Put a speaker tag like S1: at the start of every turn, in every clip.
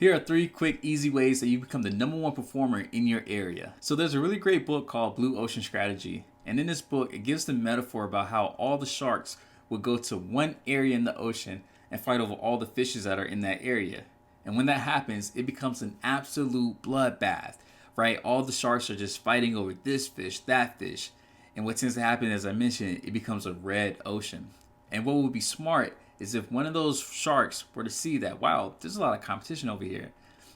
S1: Here are 3 quick, easy ways that you become the number 1 performer in your area. So there's a really great book called Blue Ocean Strategy. And in this book, it gives the metaphor about how all the sharks would go to one area in the ocean and fight over all the fishes that are in that area. And when that happens, it becomes an absolute bloodbath, right? All the sharks are just fighting over this fish, that fish. And what tends to happen, as I mentioned, it becomes a red ocean. And what would be smart is if one of those sharks were to see that, wow, there's a lot of competition over here,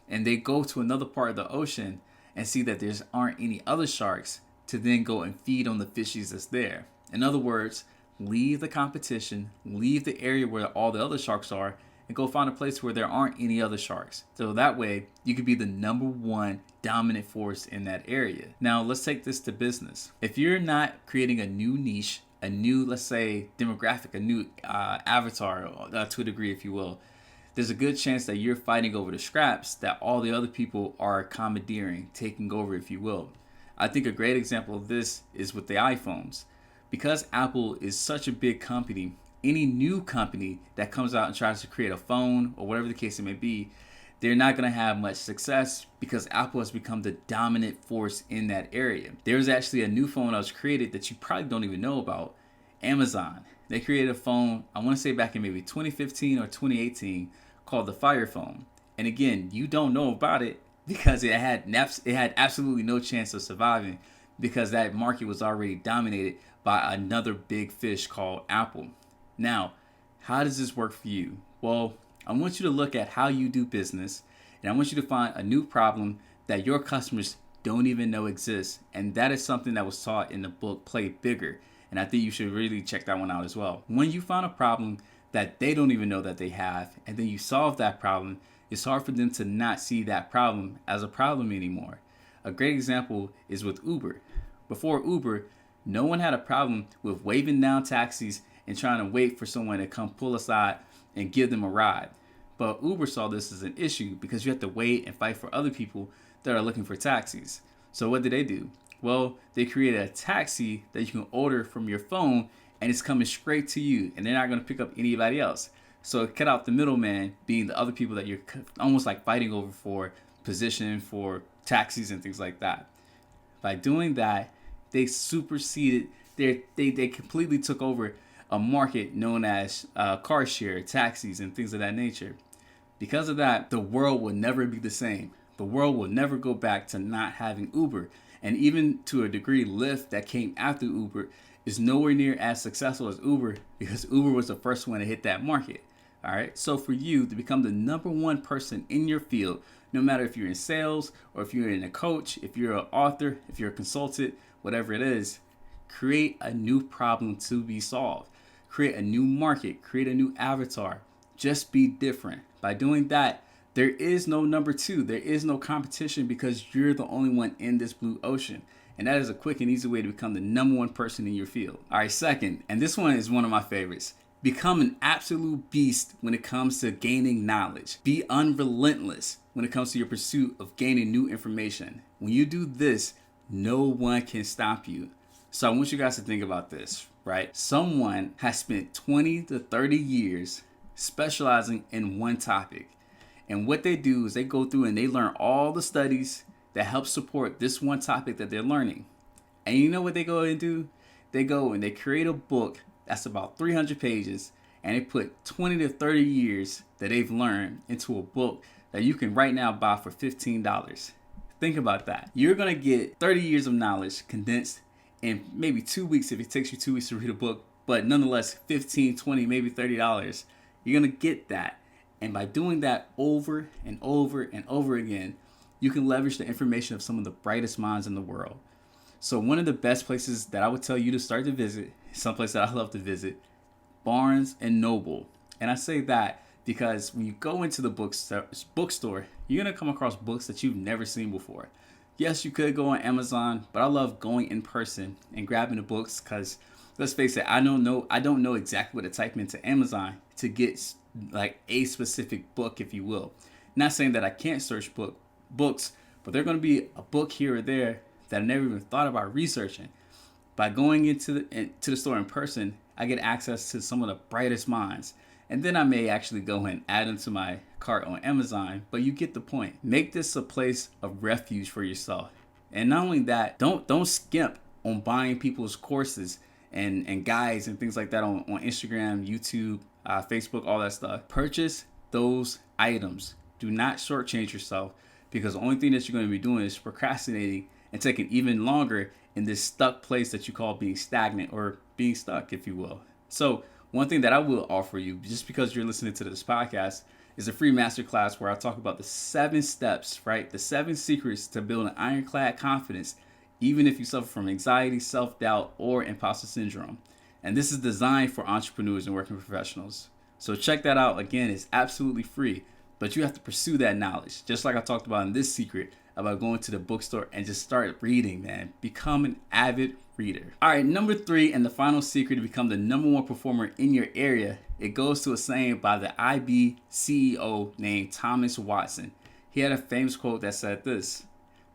S1: and they go to another part of the ocean and see that there aren't any other sharks, to then go and feed on the fishies that's there. In other words, leave the competition, leave the area where all the other sharks are, and go find a place where there aren't any other sharks. So that way, you could be the number 1 dominant force in that area. Now, let's take this to business. If you're not creating a new niche, a new, let's say, demographic, a new avatar, to a degree, if you will, there's a good chance that you're fighting over the scraps that all the other people are commandeering, taking over, if you will. I think a great example of this is with the iPhones. Because Apple is such a big company, any new company that comes out and tries to create a phone or whatever the case it may be, they're not going to have much success because Apple has become the dominant force in that area. There's actually a new phone that was created that you probably don't even know about. Amazon. They created a phone, I want to say back in maybe 2015 or 2018, called the Fire Phone. And again, you don't know about it because it had absolutely no chance of surviving because that market was already dominated by another big fish called Apple. Now, how does this work for you? Well, I want you to look at how you do business, and I want you to find a new problem that your customers don't even know exists. And that is something that was taught in the book Play Bigger. And I think you should really check that one out as well. When you find a problem that they don't even know that they have, and then you solve that problem, it's hard for them to not see that problem as a problem anymore. A great example is with Uber. Before Uber, no one had a problem with waving down taxis and trying to wait for someone to come pull aside and give them a ride. But Uber saw this as an issue because you have to wait and fight for other people that are looking for taxis. So what did they do? Well, they created a taxi that you can order from your phone and it's coming straight to you, and they're not going to pick up anybody else. So it cut out the middleman, being the other people that you're almost like fighting over for position, for taxis and things like that. By doing that, they superseded, they completely took over a market known as car share, taxis, and things of that nature. Because of that, the world will never be the same. The world will never go back to not having Uber. And even to a degree, Lyft, that came after Uber, is nowhere near as successful as Uber because Uber was the first one to hit that market. All right. So for you to become the number 1 person in your field, no matter if you're in sales or if you're in a coach, if you're an author, if you're a consultant, whatever it is, create a new problem to be solved. Create a new market, create a new avatar. Just be different. By doing that, there is no number 2. There is no competition because you're the only one in this blue ocean. And that is a quick and easy way to become the number 1 person in your field. All right, second, and this one is one of my favorites. Become an absolute beast when it comes to gaining knowledge. Be unrelentless when it comes to your pursuit of gaining new information. When you do this, no one can stop you. So I want you guys to think about this, right? Someone has spent 20 to 30 years specializing in one topic. And what they do is they go through and they learn all the studies that help support this one topic that they're learning. And you know what they go and do? They go and they create a book that's about 300 pages, and they put 20 to 30 years that they've learned into a book that you can right now buy for $15. Think about that. You're going to get 30 years of knowledge condensed in maybe 2 weeks if it takes you 2 weeks to read a book, but nonetheless, $15, $20, maybe $30. You're going to get that. And by doing that over and over and over again, you can leverage the information of some of the brightest minds in the world. So one of the best places that I would tell you to start to visit, someplace that I love to visit, Barnes and Noble. And I say that because when you go into the bookstore, you're going to come across books that you've never seen before. Yes, you could go on Amazon, but I love going in person and grabbing the books because let's face it, I don't know exactly what to type into Amazon to get like a specific book, if you will. Not saying that I can't search books, but they're going to be a book here or there that I never even thought about researching. By going into the store in person, I get access to some of the brightest minds. And then I may actually go and add them to my cart on Amazon, but you get the point. Make this a place of refuge for yourself. And not only that, don't skimp on buying people's courses and guides and things like that on Instagram, YouTube, Facebook, all that stuff. Purchase those items. Do not shortchange yourself, because the only thing that you're going to be doing is procrastinating and taking even longer in this stuck place that you call being stagnant, or being stuck, if you will. So one thing that I will offer you, just because you're listening to this podcast, is a free masterclass where I talk about the 7 steps, right? The 7 secrets to build an ironclad confidence, even if you suffer from anxiety, self-doubt, or imposter syndrome. And this is designed for entrepreneurs and working professionals. So check that out. Again, it's absolutely free, but you have to pursue that knowledge. Just like I talked about in this secret, about going to the bookstore and just start reading, man. Become an avid reader. All right, number 3, and the final secret to become the number 1 performer in your area. It goes to a saying by the IB CEO named Thomas Watson. He had a famous quote that said this: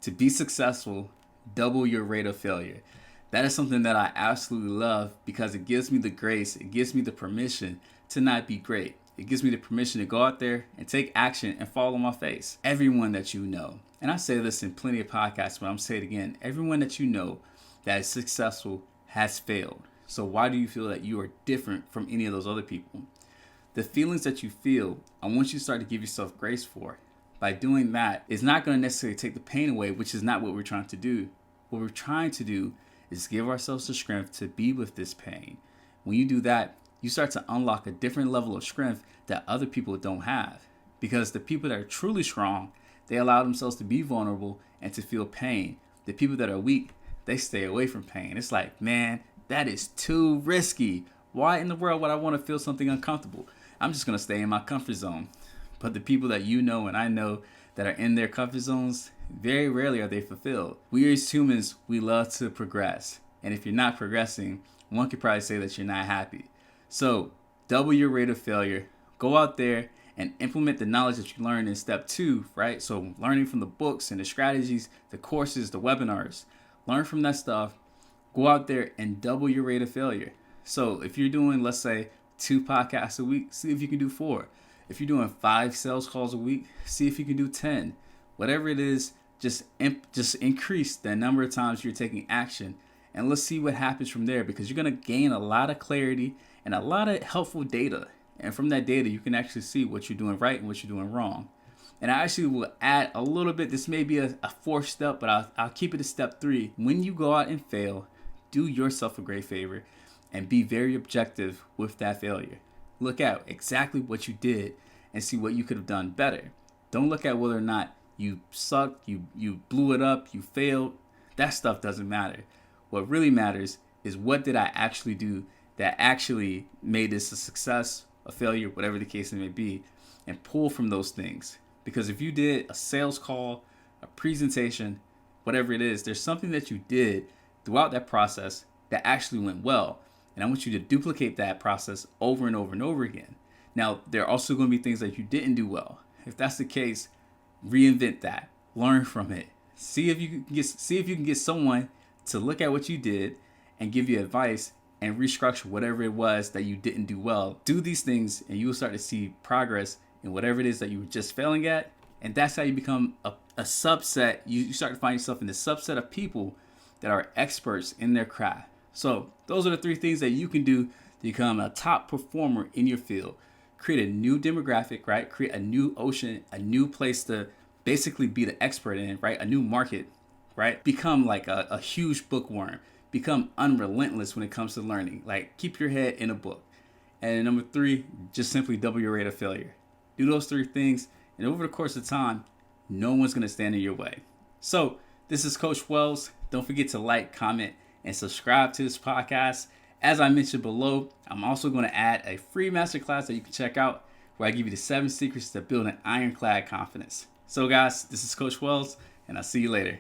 S1: "To be successful, double your rate of failure." That is something that I absolutely love, because it gives me the grace, it gives me the permission to not be great. It gives me the permission to go out there and take action and fall on my face. Everyone that you know, and I say this in plenty of podcasts, but I'm saying it again, everyone that you know that is successful has failed. So why do you feel that you are different from any of those other people? The feelings that you feel, I want you to start to give yourself grace for. By doing that, it's not going to necessarily take the pain away, which is not what we're trying to do. What we're trying to do is give ourselves the strength to be with this pain. When you do that, you start to unlock a different level of strength that other people don't have. Because the people that are truly strong, they allow themselves to be vulnerable and to feel pain. The people that are weak, they stay away from pain. It's like, man, that is too risky. Why in the world would I want to feel something uncomfortable? I'm just going to stay in my comfort zone. But the people that you know and I know that are in their comfort zones, very rarely are they fulfilled. We as humans, we love to progress. And if you're not progressing, one could probably say that you're not happy. So double your rate of failure. Go out there and implement the knowledge that you learned in step 2, right? So learning from the books and the strategies, the courses, the webinars. Learn from that stuff. Go out there and double your rate of failure. So if you're doing, let's say, 2 podcasts a week, see if you can do 4. If you're doing 5 sales calls a week, see if you can do 10. Whatever it is, just increase the number of times you're taking action, and let's see what happens from there, because you're going to gain a lot of clarity and a lot of helpful data. And from that data, you can actually see what you're doing right and what you're doing wrong. And I actually will add a little bit. This may be a 4th step, but I'll keep it a step 3. When you go out and fail, do yourself a great favor and be very objective with that failure. Look at exactly what you did and see what you could have done better. Don't look at whether or not you sucked, you blew it up, you failed. That stuff doesn't matter. What really matters is, what did I actually do that actually made this a success, a failure, whatever the case may be, and pull from those things. Because if you did a sales call, a presentation, whatever it is, there's something that you did throughout that process that actually went well. And I want you to duplicate that process over and over and over again. Now, there are also going to be things that you didn't do well. If that's the case, reinvent that. Learn from it. See if you can get someone to look at what you did and give you advice and restructure whatever it was that you didn't do well. Do these things and you will start to see progress in whatever it is that you were just failing at. And that's how you become a subset. You start to find yourself in the subset of people that are experts in their craft. So those are the 3 things that you can do to become a top performer in your field. Create a new demographic, right? Create a new ocean, a new place to basically be the expert in, right? A new market, right? Become like a huge bookworm. Become unrelentless when it comes to learning. Like, keep your head in a book. And number 3, just simply double your rate of failure. Do those 3 things, and over the course of time, no one's going to stand in your way. So this is Coach Wells. Don't forget to like, comment, and subscribe to this podcast. As I mentioned below, I'm also going to add a free masterclass that you can check out, where I give you the 7 secrets to build an ironclad confidence. So guys, this is Coach Wells, and I'll see you later.